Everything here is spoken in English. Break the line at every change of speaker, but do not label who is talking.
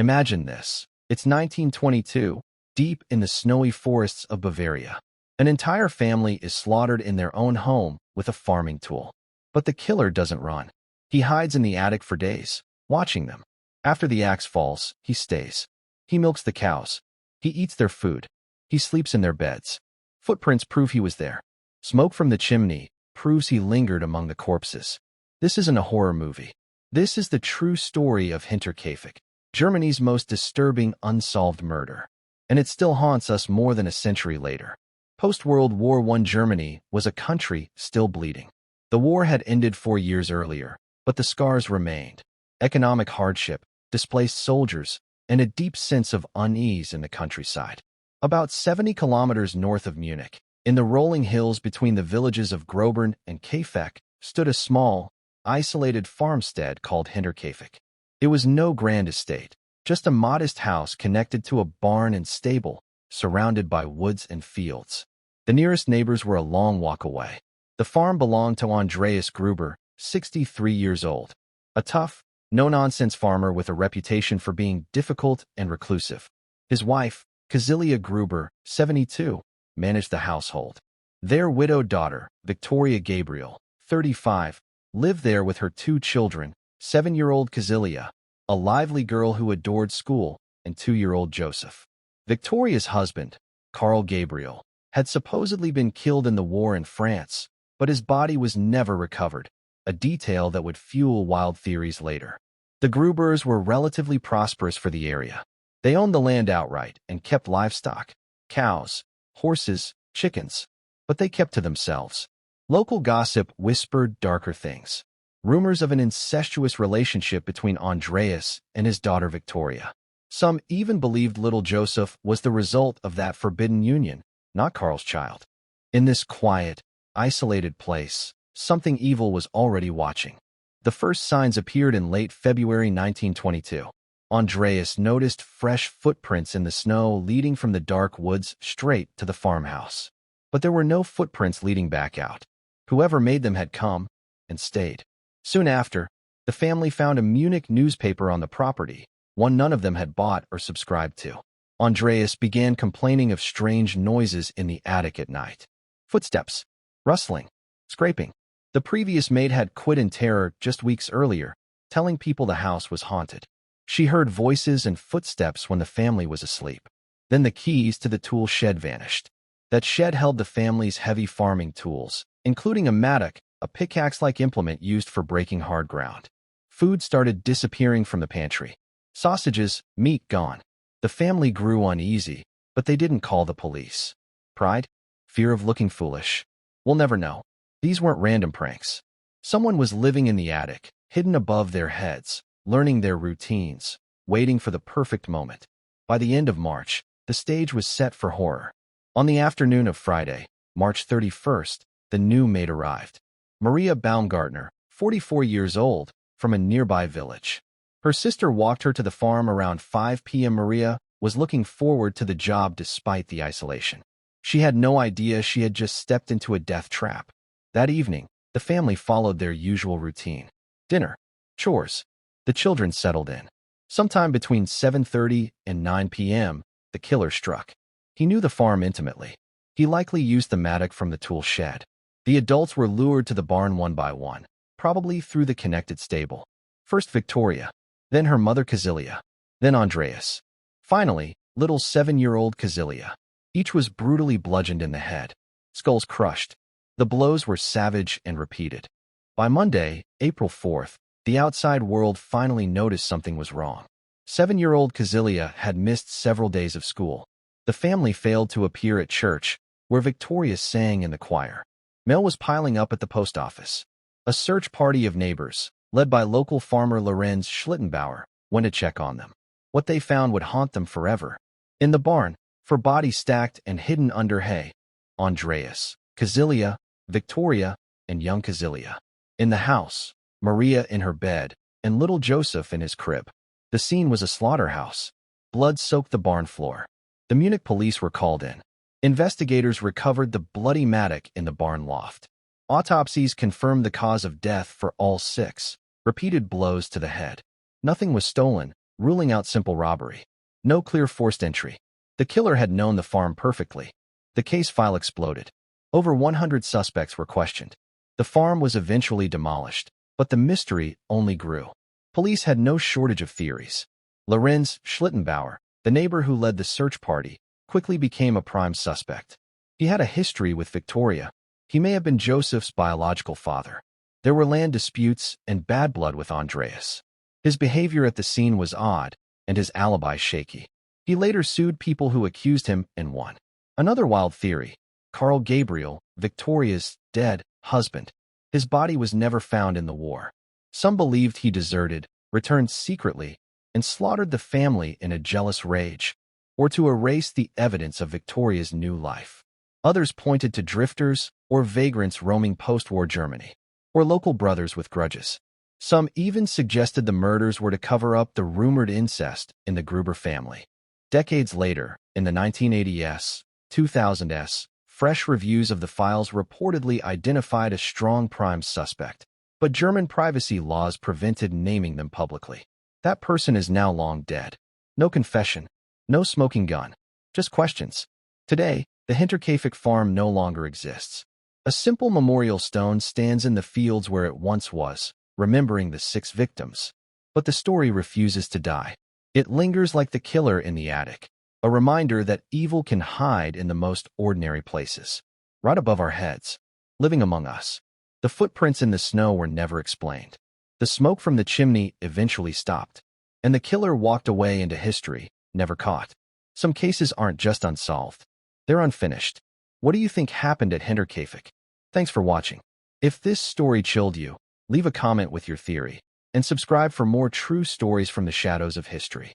Imagine this. It's 1922, deep in the snowy forests of Bavaria. An entire family is slaughtered in their own home with a farming tool. But the killer doesn't run. He hides in the attic for days, watching them. After the axe falls, he stays. He milks the cows. He eats their food. He sleeps in their beds. Footprints prove he was there. Smoke from the chimney proves he lingered among the corpses. This isn't a horror movie. This is the true story of Hinterkaifeck, Germany's most disturbing unsolved murder. And it still haunts us more than a century later. Post-World War I Germany was a country still bleeding. The war had ended 4 years earlier, but the scars remained. Economic hardship, displaced soldiers, and a deep sense of unease in the countryside. About 70 kilometers north of Munich, in the rolling hills between the villages of Gruber and Kaifeck, stood a small, isolated farmstead called Hinterkaifeck. It was no grand estate, just a modest house connected to a barn and stable, surrounded by woods and fields. The nearest neighbors were a long walk away. The farm belonged to Andreas Gruber, 63 years old. A tough, no-nonsense farmer with a reputation for being difficult and reclusive. His wife, Cäzilia Gruber, 72, managed the household. Their widowed daughter, Viktoria Gabriel, 35, lived there with her 2 children, 7-year-old Cäzilia, a lively girl who adored school, and 2-year-old Josef. Victoria's husband, Karl Gabriel, had supposedly been killed in the war in France, but his body was never recovered, a detail that would fuel wild theories later. The Grubers were relatively prosperous for the area. They owned the land outright and kept livestock, cows, horses, chickens, but they kept to themselves. Local gossip whispered darker things. Rumors of an incestuous relationship between Andreas and his daughter Viktoria. Some even believed little Josef was the result of that forbidden union, not Karl's child. In this quiet, isolated place, something evil was already watching. The first signs appeared in late February 1922. Andreas noticed fresh footprints in the snow leading from the dark woods straight to the farmhouse. But there were no footprints leading back out. Whoever made them had come and stayed. Soon after, the family found a Munich newspaper on the property, one none of them had bought or subscribed to. Andreas began complaining of strange noises in the attic at night. Footsteps, rustling, scraping. The previous maid had quit in terror just weeks earlier, telling people the house was haunted. She heard voices and footsteps when the family was asleep. Then the keys to the tool shed vanished. That shed held the family's heavy farming tools, including a mattock, a pickaxe-like implement used for breaking hard ground. Food started disappearing from the pantry. Sausages, meat gone. The family grew uneasy, but they didn't call the police. Pride? Fear of looking foolish? We'll never know. These weren't random pranks. Someone was living in the attic, hidden above their heads, learning their routines, waiting for the perfect moment. By the end of March, the stage was set for horror. On the afternoon of Friday, March 31st, the new maid arrived. Maria Baumgartner, 44 years old, from a nearby village. Her sister walked her to the farm around 5 p.m. Maria was looking forward to the job despite the isolation. She had no idea she had just stepped into a death trap. That evening, the family followed their usual routine. Dinner, chores. The children settled in. Sometime between 7:30 and 9 p.m., the killer struck. He knew the farm intimately. He likely used the mattock from the tool shed. The adults were lured to the barn one by one, probably through the connected stable. First Viktoria, then her mother Cäzilia, then Andreas. Finally, little 7-year-old Cäzilia. Each was brutally bludgeoned in the head, skulls crushed. The blows were savage and repeated. By Monday, April 4th, the outside world finally noticed something was wrong. 7-year-old Cäzilia had missed several days of school. The family failed to appear at church, where Viktoria sang in the choir. Mail was piling up at the post office. A search party of neighbors, led by local farmer Lorenz Schlittenbauer, went to check on them. What they found would haunt them forever. In the barn, for bodies stacked and hidden under hay, Andreas, Cäzilia, Viktoria, and young Cäzilia. In the house, Maria in her bed, and little Josef in his crib. The scene was a slaughterhouse. Blood soaked the barn floor. The Munich police were called in. Investigators recovered the bloody mattock in the barn loft. Autopsies confirmed the cause of death for all 6, repeated blows to the head. Nothing was stolen, ruling out simple robbery. No clear forced entry. The killer had known the farm perfectly. The case file exploded. Over 100 suspects were questioned. The farm was eventually demolished, but the mystery only grew. Police had no shortage of theories. Lorenz, Schlittenbauer, the neighbor who led the search party, quickly became a prime suspect. He had a history with Viktoria. He may have been Josef's biological father. There were land disputes and bad blood with Andreas. His behavior at the scene was odd, and his alibi shaky. He later sued people who accused him and won. Another wild theory: Carl Gabriel, Viktoria's dead husband. His body was never found in the war. Some believed he deserted, returned secretly, and slaughtered the family in a jealous rage, or to erase the evidence of Viktoria's new life. Others pointed to drifters or vagrants roaming post-war Germany, or local brothers with grudges. Some even suggested the murders were to cover up the rumored incest in the Gruber family. Decades later, in the 1980s, 2000s, fresh reviews of the files reportedly identified a strong prime suspect, but German privacy laws prevented naming them publicly. That person is now long dead. No confession, no smoking gun, just questions. Today, the Hinterkaifeck farm no longer exists. A simple memorial stone stands in the fields where it once was, remembering the 6 victims. But the story refuses to die. It lingers like the killer in the attic, a reminder that evil can hide in the most ordinary places, right above our heads, living among us. The footprints in the snow were never explained. The smoke from the chimney eventually stopped, and the killer walked away into history, never caught. Some cases aren't just unsolved. They're unfinished. What do you think happened at Hinterkaifeck? Thanks for watching. If this story chilled you, leave a comment with your theory, and subscribe for more true stories from the shadows of history.